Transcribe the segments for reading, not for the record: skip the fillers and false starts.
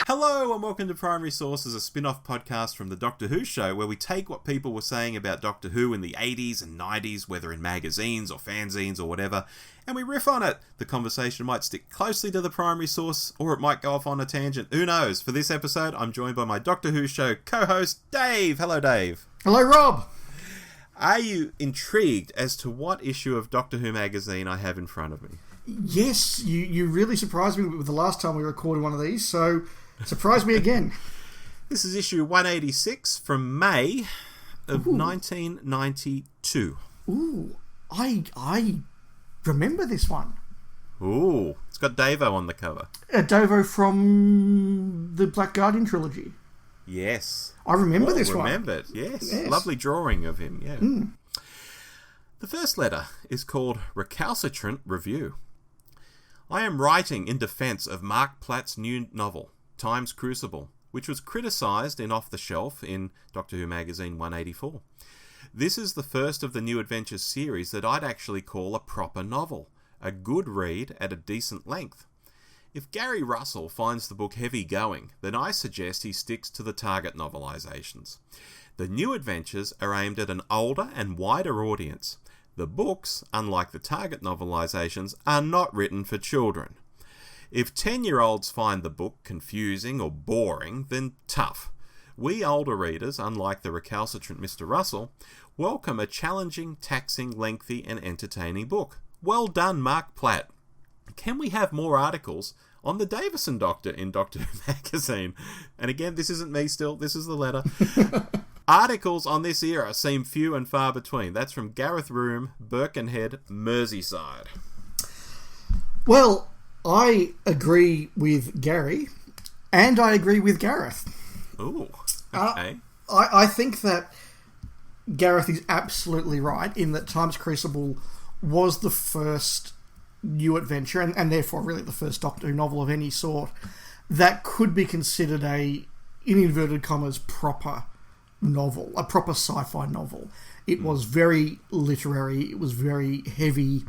Hello and welcome to Primary Source, a spin-off podcast from the Doctor Who show where we take what people were saying about Doctor Who in the 80s and 90s, whether in magazines or fanzines or whatever, and we riff on it. The conversation might stick closely to the primary source or it might go off on a tangent. Who knows? For this episode, I'm joined by my Doctor Who show co-host, Dave. Hello, Dave. Hello, Rob. Are you intrigued as to what issue of Doctor Who magazine I have in front of me? Yes, you really surprised me with the last time we recorded one of these, so surprise me again. This is issue 186 from May of 1992. Ooh, I remember this one. Ooh, it's got Davo on the cover. Davo from the Black Guardian trilogy. Yes. I remember this one. Remembered, yes. Lovely drawing of him, yeah. The first letter is called Recalcitrant Review. I am writing in defence of Mark Platt's new novel, Time's Crucible, which was criticised in Off the Shelf in Doctor Who Magazine 184. This is the first of the New Adventures series that I'd actually call a proper novel, a good read at a decent length. If Gary Russell finds the book heavy going, then I suggest he sticks to the Target novelisations. The New Adventures are aimed at an older and wider audience. The books, unlike the Target novelisations, are not written for children. If 10-year-olds find the book confusing or boring, then tough. We older readers, unlike the recalcitrant Mr. Russell, welcome a challenging, taxing, lengthy and entertaining book. Well done, Mark Platt. Can we have more articles on the Davison Doctor in Doctor Who magazine? And again, this isn't me still, this is the letter. Articles on this era seem few and far between. That's from Gareth Room, Birkenhead, Merseyside. Well, I agree with Gary, and I agree with Gareth. Ooh, okay. I think that Gareth is absolutely right in that Time's Crucible was the first new adventure, and therefore really the first Doctor Who novel of any sort, that could be considered a, in inverted commas, proper novel, a proper sci-fi novel. It was very literary, it was very heavy,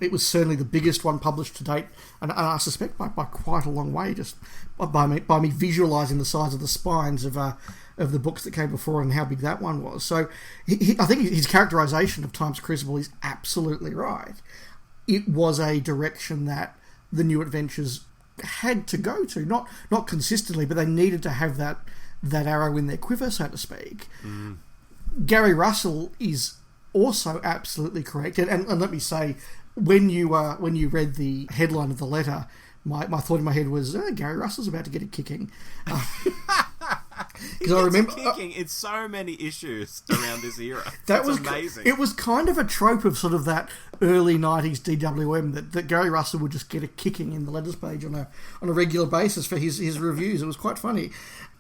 it was certainly the biggest one published to date, and I suspect by quite a long way, just by me visualising the size of the spines of the books that came before and how big that one was. So I think his characterisation of Time's Crucible is absolutely right. It was a direction that the New Adventures had to go to, not consistently, but they needed to have that arrow in their quiver, so to speak. Gary Russell is also absolutely correct, and let me say, when you read the headline of the letter, my thought in my head was, Gary Russell's about to get a kicking. Because I remember kicking in so many issues around this era. That was amazing. It was kind of a trope of sort of that early 90s DWM that Gary Russell would just get a kicking in the letters page on a regular basis for his reviews. It was quite funny.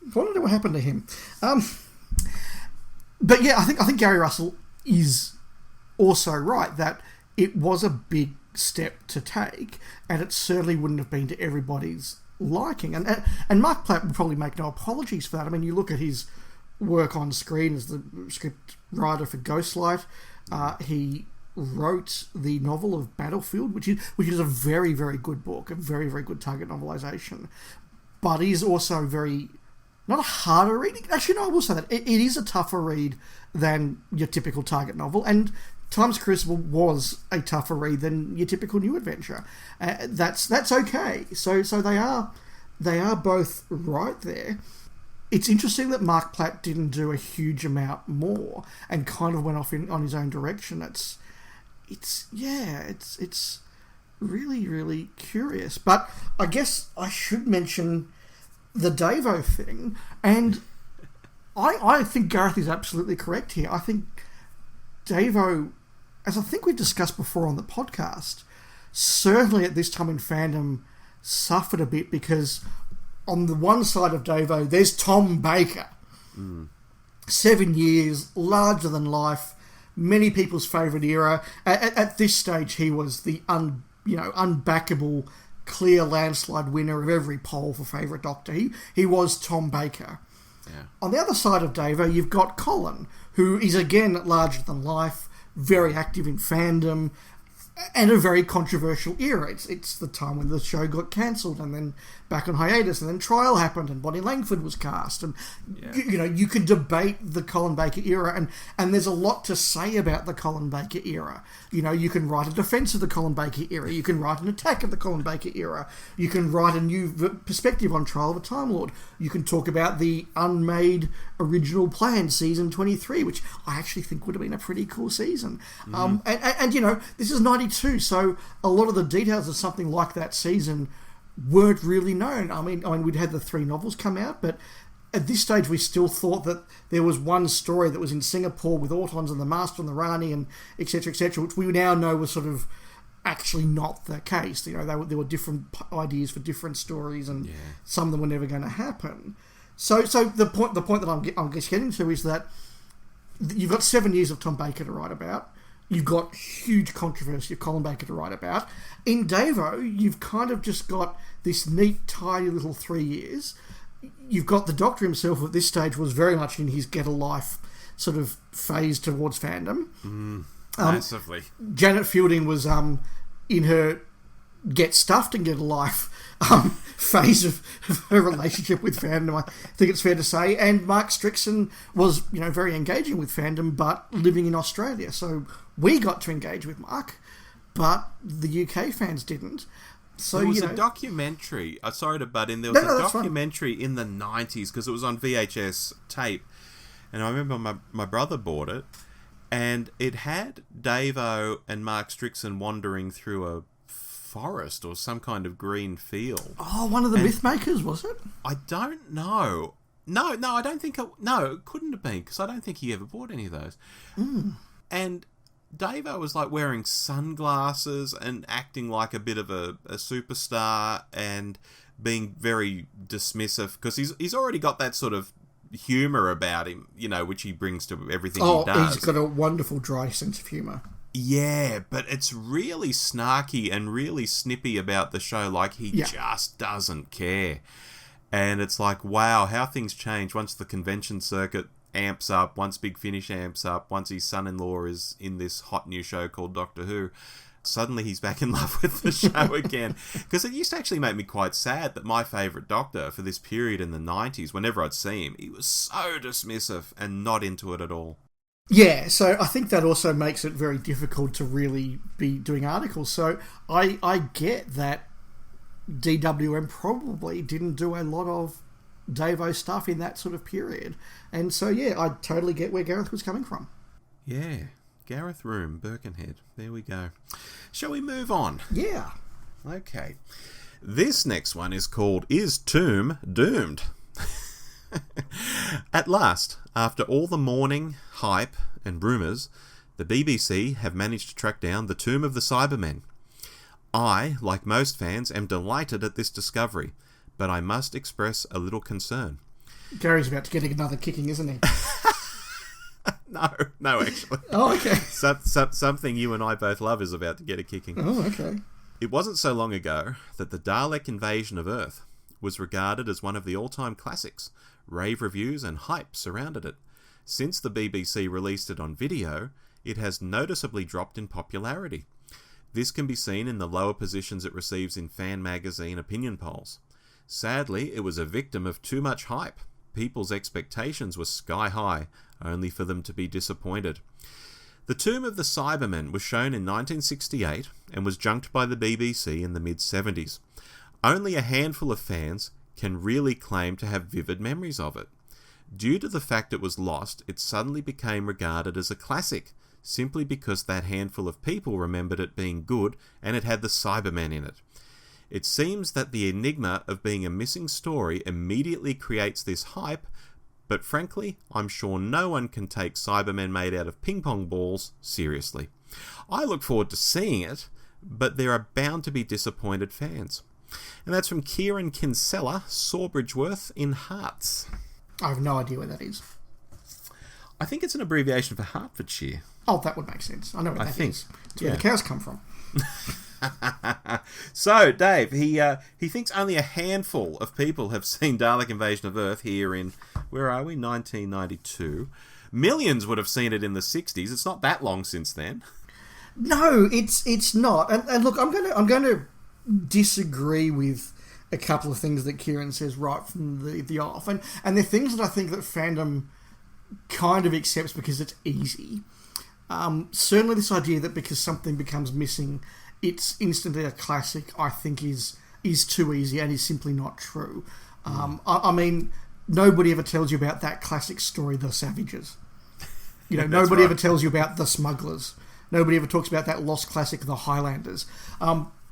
I wonder what happened to him. But yeah, I think Gary Russell is also right that it was a big step to take, and it certainly wouldn't have been to everybody's liking. And Mark Platt would probably make no apologies for that. I mean, you look at his work on screen as the script writer for Ghostlight. He wrote the novel of Battlefield, which is a very, very good book, a very, very good Target novelisation. But is also very, not a harder read. Actually, no, I will say that. It is a tougher read than your typical Target novel, and Time's Crucible was a tougher read than your typical New Adventure. That's okay. So they are both right there. It's interesting that Mark Platt didn't do a huge amount more and kind of went off on his own direction. It's really, really curious. But I guess I should mention the Davo thing, and I think Gareth is absolutely correct here. I think Davo, as I think we've discussed before on the podcast, certainly at this time in fandom suffered a bit because on the one side of Davo, there's Tom Baker. 7 years, larger than life, many people's favourite era. At this stage, he was the unbackable, clear landslide winner of every poll for favourite Doctor. He was Tom Baker. Yeah. On the other side of Davo, you've got Colin, who is again larger than life, very active in fandom, And a very controversial era. It's the time when the show got cancelled and then back on hiatus, and then Trial happened and Bonnie Langford was cast, and you could debate the Colin Baker era, and there's a lot to say about the Colin Baker era. You can write a defence of the Colin Baker era, you can write an attack of the Colin Baker era, you can write a new perspective on Trial of a Time Lord, you can talk about the unmade original plan season 23, which I actually think would have been a pretty cool season. And this is 92, so a lot of the details of something like that season weren't really known. I mean, we'd had the 3 novels come out, but at this stage we still thought that there was one story that was in Singapore with Autons and the Master and the Rani and etc., which we now know was sort of actually not the case. There were different ideas for different stories, and some of them were never going to happen. So the point that I'm getting to is that you've got 7 years of Tom Baker to write about. You've got huge controversy of Colin Baker to write about. In Davo, you've kind of just got this neat, tidy little 3 years. You've got the Doctor himself at this stage was very much in his get a life sort of phase towards fandom. Massively. Janet Fielding was in her get stuffed and get a life phase of her relationship with fandom, I think it's fair to say. And Mark Strickson was, very engaging with fandom, but living in Australia. So we got to engage with Mark, but the UK fans didn't. So there was a documentary. Sorry to butt in. There was a documentary in the 90s because it was on VHS tape, and I remember my brother bought it, and it had Davo and Mark Strickson wandering through a forest or some kind of green field. Oh, one of the Mythmakers, was it? I don't know. No, I don't think... it couldn't have been, because I don't think he ever bought any of those. And Davo was like wearing sunglasses and acting like a bit of a superstar and being very dismissive, because he's already got that sort of humour about him, which he brings to everything he does. He's got a wonderful dry sense of humour. Yeah, but it's really snarky and really snippy about the show, like he just doesn't care. And it's like, wow, how things change once the convention circuit amps up, once Big Finish amps up, once his son-in-law is in this hot new show called Doctor Who. Suddenly he's back in love with the show again. Because it used to actually make me quite sad that my favourite Doctor for this period in the 90s, whenever I'd see him, he was so dismissive and not into it at all. Yeah, so I think that also makes it very difficult to really be doing articles. So I get that DWM probably didn't do a lot of Davo stuff in that sort of period. And so, I totally get where Gareth was coming from. Yeah, Gareth Room, Birkenhead. There we go. Shall we move on? Yeah. Okay. This next one is called Is Tomb Doomed? At last, after all the mourning, hype, and rumours, the BBC have managed to track down the Tomb of the Cybermen. I, like most fans, am delighted at this discovery, but I must express a little concern. Gary's about to get another kicking, isn't he? No, actually. Oh, okay. Something you and I both love is about to get a kicking. Oh, okay. It wasn't so long ago that the Dalek invasion of Earth was regarded as one of the all-time classics. Rave reviews and hype surrounded it. Since the BBC released it on video, it has noticeably dropped in popularity. This can be seen in the lower positions it receives in fan magazine opinion polls. Sadly, it was a victim of too much hype. People's expectations were sky high, only for them to be disappointed. The Tomb of the Cybermen was shown in 1968 and was junked by the BBC in the mid-70s. Only a handful of fans can really claim to have vivid memories of it. Due to the fact it was lost, it suddenly became regarded as a classic, simply because that handful of people remembered it being good and it had the Cybermen in it. It seems that the enigma of being a missing story immediately creates this hype, but frankly, I'm sure no one can take Cybermen made out of ping pong balls seriously. I look forward to seeing it, but there are bound to be disappointed fans. And that's from Kieran Kinsella, Sawbridgeworth in Herts. I have no idea where that is. I think it's an abbreviation for Hertfordshire. Oh, that would make sense. I know where that is. It's where the cows come from. So, Dave, he thinks only a handful of people have seen Dalek Invasion of Earth here in, where are we, 1992. Millions would have seen it in the 60s. It's not that long since then. No, it's not. And look, I'm going to disagree with a couple of things that Kieran says right from the off, and they're things that I think that fandom kind of accepts because it's easy. Certainly, this idea that because something becomes missing, it's instantly a classic, I think is too easy and is simply not true. I mean, nobody ever tells you about that classic story, The Savages. You know, nobody ever tells you about The Smugglers. Nobody ever talks about that lost classic, The Highlanders.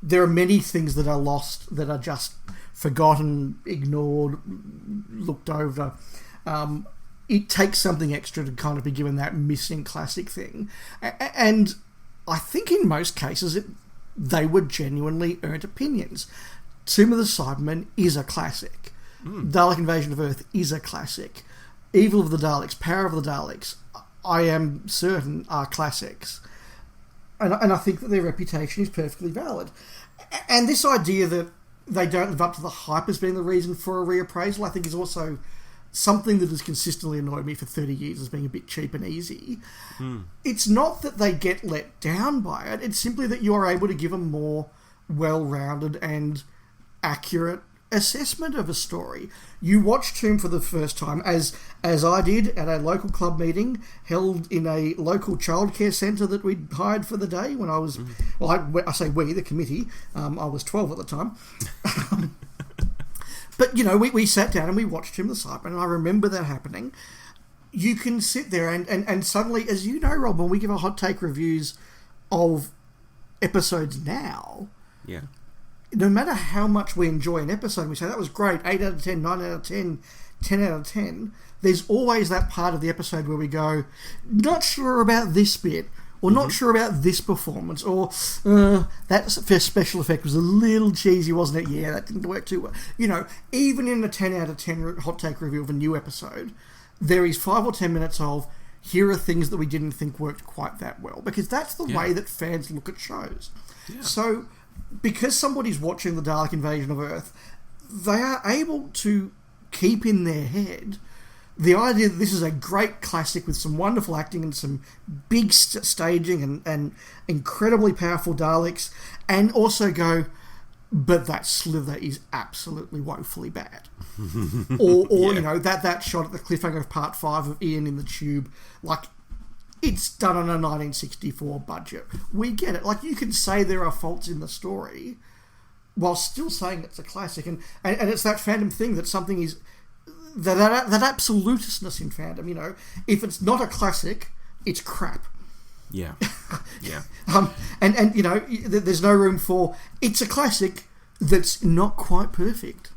There are many things that are lost, that are just forgotten, ignored, looked over. It takes something extra to kind of be given that missing classic thing. And I think in most cases, they were genuinely earned opinions. Tomb of the Cybermen is a classic. Dalek Invasion of Earth is a classic. Evil of the Daleks, Power of the Daleks, I am certain are classics. And I think that their reputation is perfectly valid. And this idea that they don't live up to the hype as being the reason for a reappraisal, I think is also something that has consistently annoyed me for 30 years as being a bit cheap and easy. It's not that they get let down by it, it's simply that you're able to give a more well-rounded and accurate assessment of a story. You watch Tomb for the first time, as I did at a local club meeting held in a local childcare centre that we'd hired for the day when I was, well, I say we, the committee, I was 12 at the time. But, you know, we sat down and we watched Tomb of the Cybermen, and I remember that happening. You can sit there and suddenly, as you know, Rob, when we give our hot take reviews of episodes now, no matter how much we enjoy an episode, we say, that was great, 8 out of 10, 9 out of 10, 10 out of 10, there's always that part of the episode where we go, not sure about this bit, or not sure about this performance, or that special effect was a little cheesy, wasn't it? Yeah, that didn't work too well. You know, even in a 10 out of 10 hot take review of a new episode, there is 5 or 10 minutes of, here are things that we didn't think worked quite that well, because that's the way that fans look at shows. So, because somebody's watching the Dalek Invasion of Earth, they are able to keep in their head the idea that this is a great classic with some wonderful acting and some big staging and incredibly powerful Daleks, and also go, but that slither is absolutely woefully bad. or you know, that shot at the cliffhanger of part 5 of Ian in the tube, like, it's done on a 1964 budget. We get it. Like, you can say there are faults in the story while still saying it's a classic. And it's that fandom thing that something is... That absolutistness in fandom, you know. If it's not a classic, it's crap. Yeah. And you know, there's no room for... It's a classic that's not quite perfect.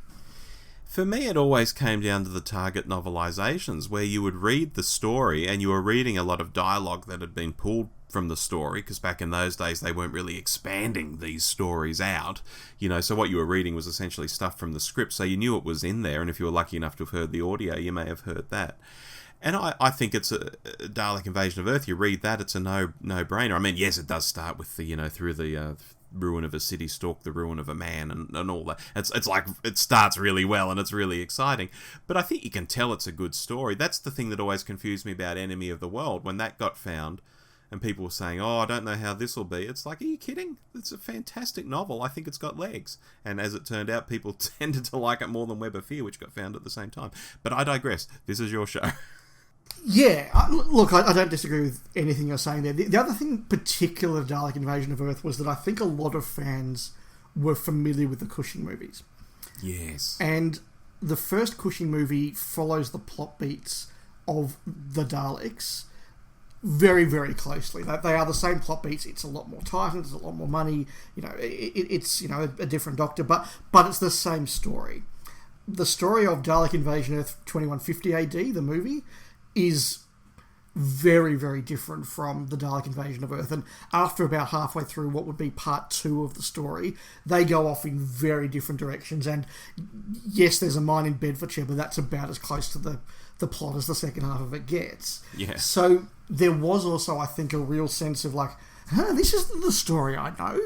For me, it always came down to the Target novelizations, where you would read the story and you were reading a lot of dialogue that had been pulled from the story, because back in those days they weren't really expanding these stories out, you know, so what you were reading was essentially stuff from the script, so you knew it was in there, and if you were lucky enough to have heard the audio, you may have heard that. And I think it's a Dalek Invasion of Earth. You read that, it's a no-brainer. I mean, yes, it does start with the, you know, through the ruin of a city stalk the ruin of a man, and all that. It's like, it starts really well and it's really exciting, but I think you can tell it's a good story. That's the thing that always confused me about Enemy of the World. When that got found and people were saying, oh, I don't know how this will be, it's like, are you kidding? It's a fantastic novel. I think it's got legs. And as it turned out, people tended to like it more than Web of Fear, which got found at the same time. But I digress. This is your show. Yeah, look, I don't disagree with anything you're saying there. The other thing particular to Dalek Invasion of Earth was that I think a lot of fans were familiar with the Cushing movies. Yes. And the first Cushing movie follows the plot beats of the Daleks very, very closely. They are the same plot beats. It's a lot more Titans, it's a lot more money. You know, it's, you know, a different Doctor, but it's the same story. The story of Dalek Invasion Earth 2150 AD, the movie, is very, very different from the Dalek Invasion of Earth. And after about halfway through what would be part 2 of the story, they go off in very different directions. And yes, there's a mine in Bedfordshire, but that's about as close to the plot as the second half of it gets. Yeah. So there was also, I think, a real sense of like, this is the story I know.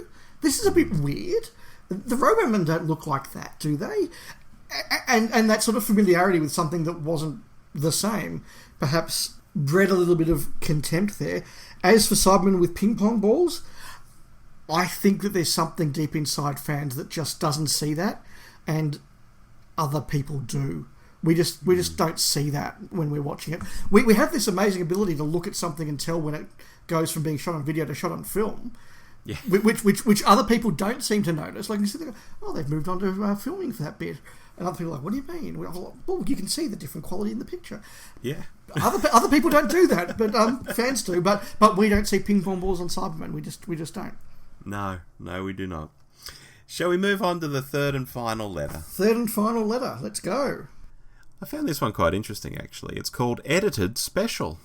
This is a bit weird. The Robomen don't look like that, do they? And that sort of familiarity with something that wasn't the same perhaps bred a little bit of contempt there. As for Cybermen with ping pong balls, I think that there's something deep inside fans that just doesn't see that, and other people do. We just don't see that when we're watching it. We have this amazing ability to look at something and tell when it goes from being shot on video to shot on film. Yeah. Which other people don't seem to notice. Like, you see, they go, oh, they've moved on to filming for that bit. And other people are like, what do you mean? Well, you can see the different quality in the picture. Yeah. Other people don't do that, but fans do. But we don't see ping pong balls on Cybermen. We just don't. No, we do not. Shall we move on to the third and final letter? Third and final letter. Let's go. I found this one quite interesting, actually. It's called Edited Special.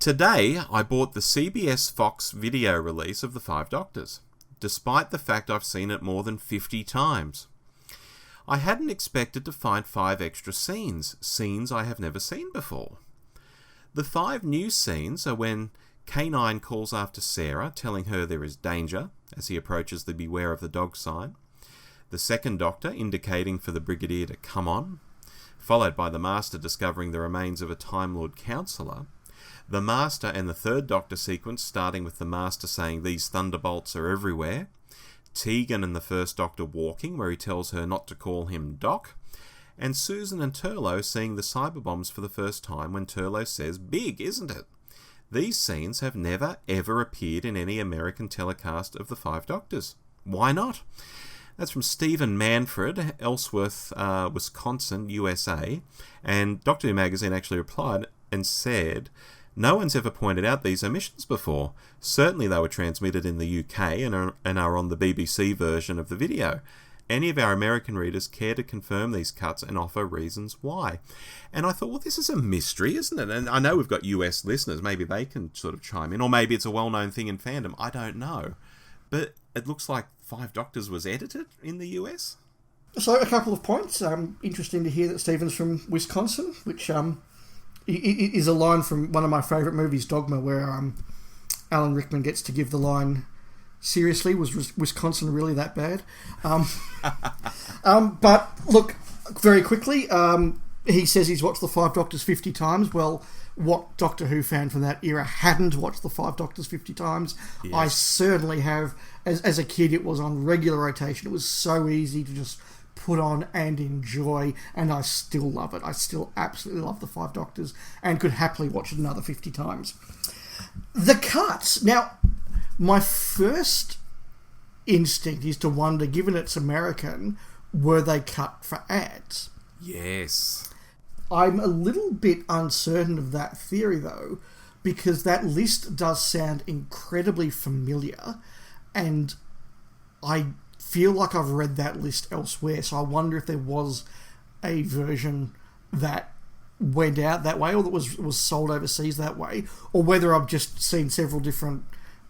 Today, I bought the CBS Fox video release of The Five Doctors, despite the fact I've seen it more than 50 times. I hadn't expected to find 5 extra scenes I have never seen before. The 5 new scenes are when K9 calls after Sarah, telling her there is danger, as he approaches the Beware of the Dog sign. The second Doctor indicating for the Brigadier to come on, followed by the Master discovering the remains of a Time Lord counsellor. The Master and the third Doctor sequence starting with the Master saying these thunderbolts are everywhere. Tegan and the first Doctor walking, where he tells her not to call him Doc. And Susan and Turlough seeing the cyberbombs for the first time when Turlough says, big, isn't it? These scenes have never ever appeared in any American telecast of The Five Doctors. Why not? That's from Stephen Manfred, Ellsworth, Wisconsin, USA. And Doctor Who Magazine actually replied and said, no one's ever pointed out these omissions before. Certainly they were transmitted in the UK and are on the BBC version of the video. Any of our American readers care to confirm these cuts and offer reasons why? And I thought, well, this is a mystery, isn't it? And I know we've got US listeners. Maybe they can sort of chime in. Or maybe it's a well-known thing in fandom. I don't know. But it looks like Five Doctors was edited in the US. So a couple of points. Interesting to hear that Stephen's from Wisconsin, which is a line from one of my favourite movies, Dogma, where Alan Rickman gets to give the line, seriously, was Wisconsin really that bad? But look, very quickly, he says he's watched The Five Doctors 50 times. Well, what Doctor Who fan from that era hadn't watched The Five Doctors 50 times? Yes. I certainly have. As a kid, it was on regular rotation. It was so easy to just put on and enjoy, and I still love it. I still absolutely love The Five Doctors and could happily watch it another 50 times. The cuts. Now, my first instinct is to wonder, given it's American, were they cut for ads? Yes. I'm a little bit uncertain of that theory, though, because that list does sound incredibly familiar, and I feel like I've read that list elsewhere, so I wonder if there was a version that went out that way or that was sold overseas that way, or whether I've just seen several different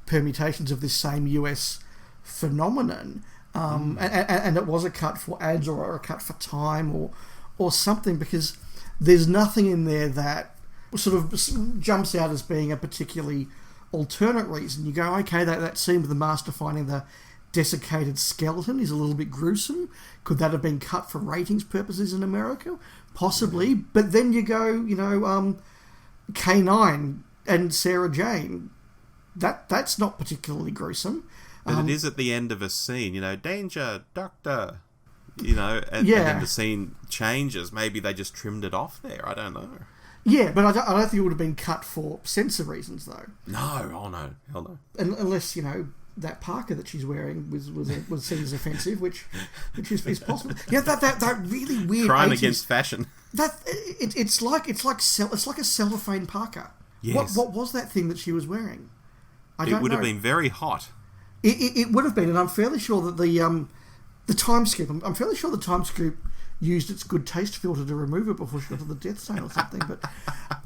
permutations of this same US phenomenon, and it was a cut for ads or a cut for time or something, because there's nothing in there that sort of jumps out as being a particularly alternate reason. You go, okay, that scene with the Master finding the desiccated skeleton is a little bit gruesome. Could that have been cut for ratings purposes in America? Possibly. But then you go, K9 and Sarah Jane. That's not particularly gruesome. But it is at the end of a scene, danger, Doctor, and then the scene changes. Maybe they just trimmed it off there. I don't know. Yeah, but I don't think it would have been cut for censor reasons, though. No, oh no, hell no. Unless, that parka that she's wearing was seen as offensive, which is possible. Yeah, that really weird crime 80s, against fashion. It's like a cellophane parka. Yes. What was that thing that she was wearing? It would have been very hot. It would have been, and I'm fairly sure that the Time Scoop. I'm fairly sure the Time Scoop used its good taste filter to remove it before she got to the death zone or something. But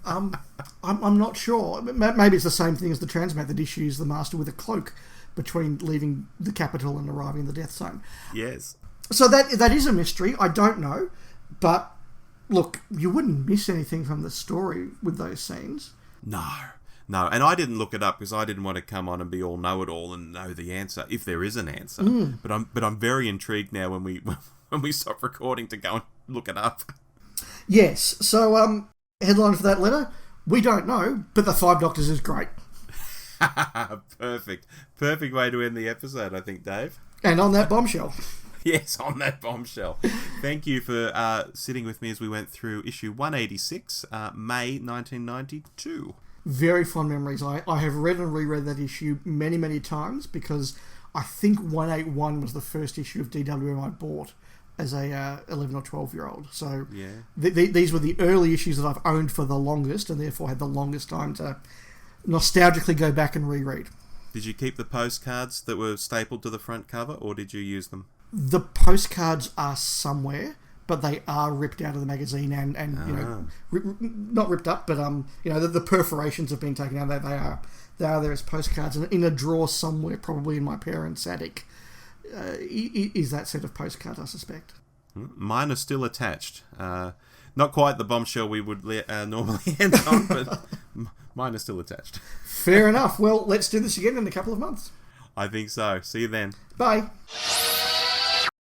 I'm not sure. Maybe it's the same thing as the Transmat that issues the Master with a cloak between leaving the capital and arriving in the death zone. Yes. So that is a mystery. I don't know, but look, you wouldn't miss anything from the story with those scenes. No, and I didn't look it up because I didn't want to come on and be all know-it-all and know the answer if there is an answer. But I'm very intrigued now when we stop recording to go and look it up. Yes. So headline for that letter: we don't know, but The Five Doctors is great. Perfect. Perfect way to end the episode, I think, Dave. And on that bombshell. Yes, on that bombshell. Thank you for sitting with me as we went through issue 186, May 1992. Very fond memories. I have read and reread that issue many, many times because I think 181 was the first issue of DWM I bought as a 11 or 12-year-old. So yeah. These were the early issues that I've owned for the longest and therefore had the longest time to nostalgically go back and reread. Did you keep the postcards that were stapled to the front cover, or did you use them? The postcards are somewhere, but they are ripped out of the magazine and you know, not ripped up, but you know, the perforations have been taken out. They are there as postcards, and in a drawer somewhere, probably in my parents' attic, is that set of postcards, I suspect. Mine are still attached. Not quite the bombshell we would normally end on, but mine are still attached. Fair enough. Well, let's do this again in a couple of months. I think so. See you then. Bye.